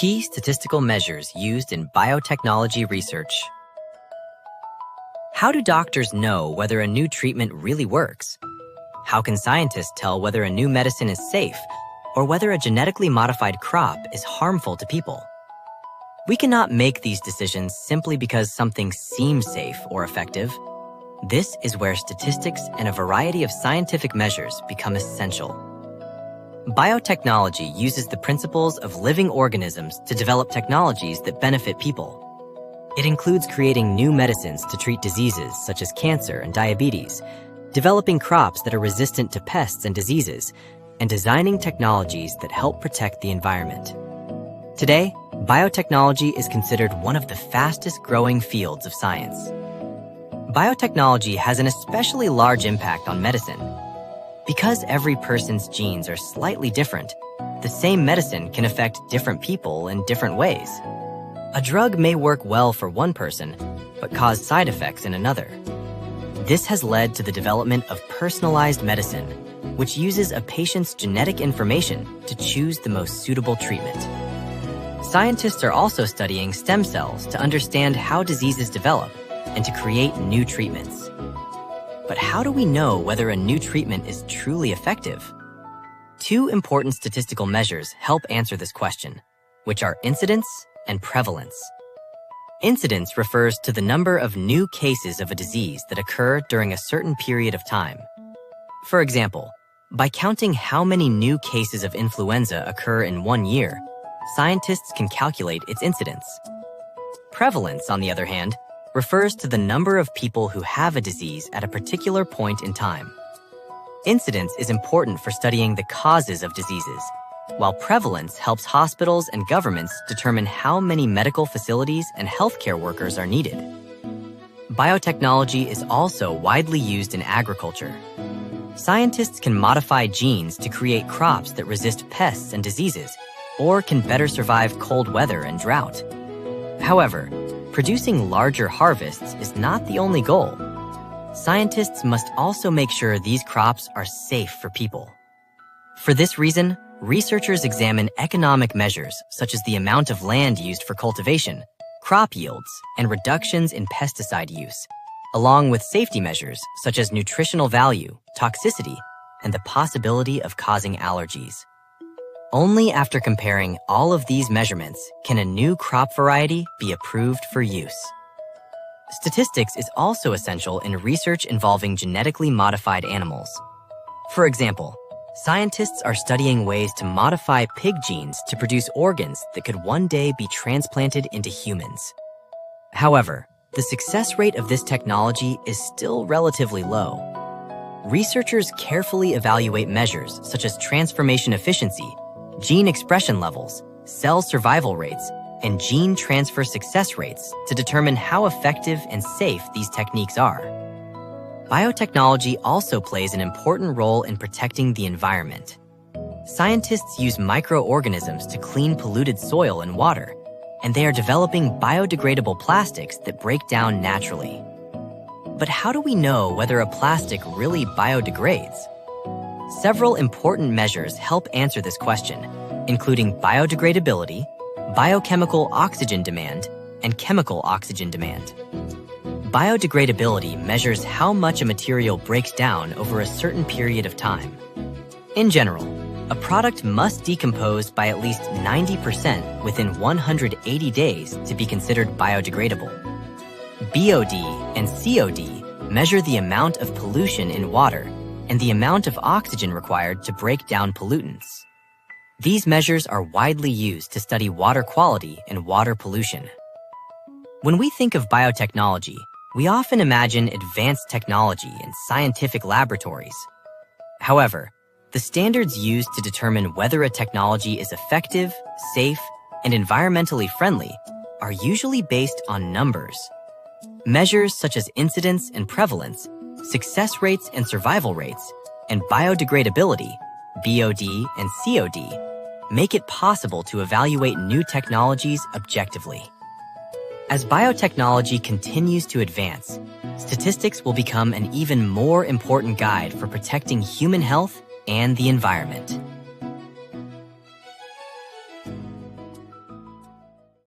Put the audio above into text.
Key statistical measures used in biotechnology research. How do doctors know whether a new treatment really works? How can scientists tell whether a new medicine is safe or whether a genetically modified crop is harmful to people? We cannot make these decisions simply because something seems safe or effective. This is where statistics and a variety of scientific measures become essential. Biotechnology uses the principles of living organisms to develop technologies that benefit people. It includes creating new medicines to treat diseases such as cancer and diabetes, developing crops that are resistant to pests and diseases, and designing technologies that help protect the environment. Today, biotechnology is considered one of the fastest-growing fields of science. Biotechnology has an especially large impact on medicine. Because every person's genes are slightly different, the same medicine can affect different people in different ways. A drug may work well for one person, but cause side effects in another. This has led to the development of personalized medicine, which uses a patient's genetic information to choose the most suitable treatment. Scientists are also studying stem cells to understand how diseases develop and to create new treatments. But how do we know whether a new treatment is truly effective? Two important statistical measures help answer this question, which are incidence and prevalence. Incidence refers to the number of new cases of a disease that occur during a certain period of time. For example, by counting how many new cases of influenza occur in 1 year, scientists can calculate its incidence. Prevalence, on the other hand, refers to the number of people who have a disease at a particular point in time. Incidence is important for studying the causes of diseases, while prevalence helps hospitals and governments determine how many medical facilities and healthcare workers are needed. Biotechnology is also widely used in agriculture. Scientists can modify genes to create crops that resist pests and diseases, or can better survive cold weather and drought. However, producing larger harvests is not the only goal. Scientists must also make sure these crops are safe for people. For this reason, researchers examine economic measures such as the amount of land used for cultivation, crop yields, and reductions in pesticide use, along with safety measures such as nutritional value, toxicity, and the possibility of causing allergies. Only after comparing all of these measurements can a new crop variety be approved for use. Statistics is also essential in research involving genetically modified animals. For example, scientists are studying ways to modify pig genes to produce organs that could one day be transplanted into humans. However, the success rate of this technology is still relatively low. Researchers carefully evaluate measures such as transformation efficiency, gene expression levels, cell survival rates, and gene transfer success rates to determine how effective and safe these techniques are. Biotechnology also plays an important role in protecting the environment. Scientists use microorganisms to clean polluted soil and water, and they are developing biodegradable plastics that break down naturally. But how do we know whether a plastic really biodegrades? Several important measures help answer this question, including biodegradability, biochemical oxygen demand, and chemical oxygen demand. Biodegradability measures how much a material breaks down over a certain period of time. In general, a product must decompose by at least 90% within 180 days to be considered biodegradable. BOD and COD measure the amount of pollution in water and the amount of oxygen required to break down pollutants. These measures are widely used to study water quality and water pollution. When we think of biotechnology, we often imagine advanced technology in scientific laboratories. However, the standards used to determine whether a technology is effective, safe, and environmentally friendly are usually based on numbers. Measures such as incidence and prevalence, success rates and survival rates, and biodegradability, BOD and COD, make it possible to evaluate new technologies objectively. As biotechnology continues to advance, statistics will become an even more important guide for protecting human health and the environment.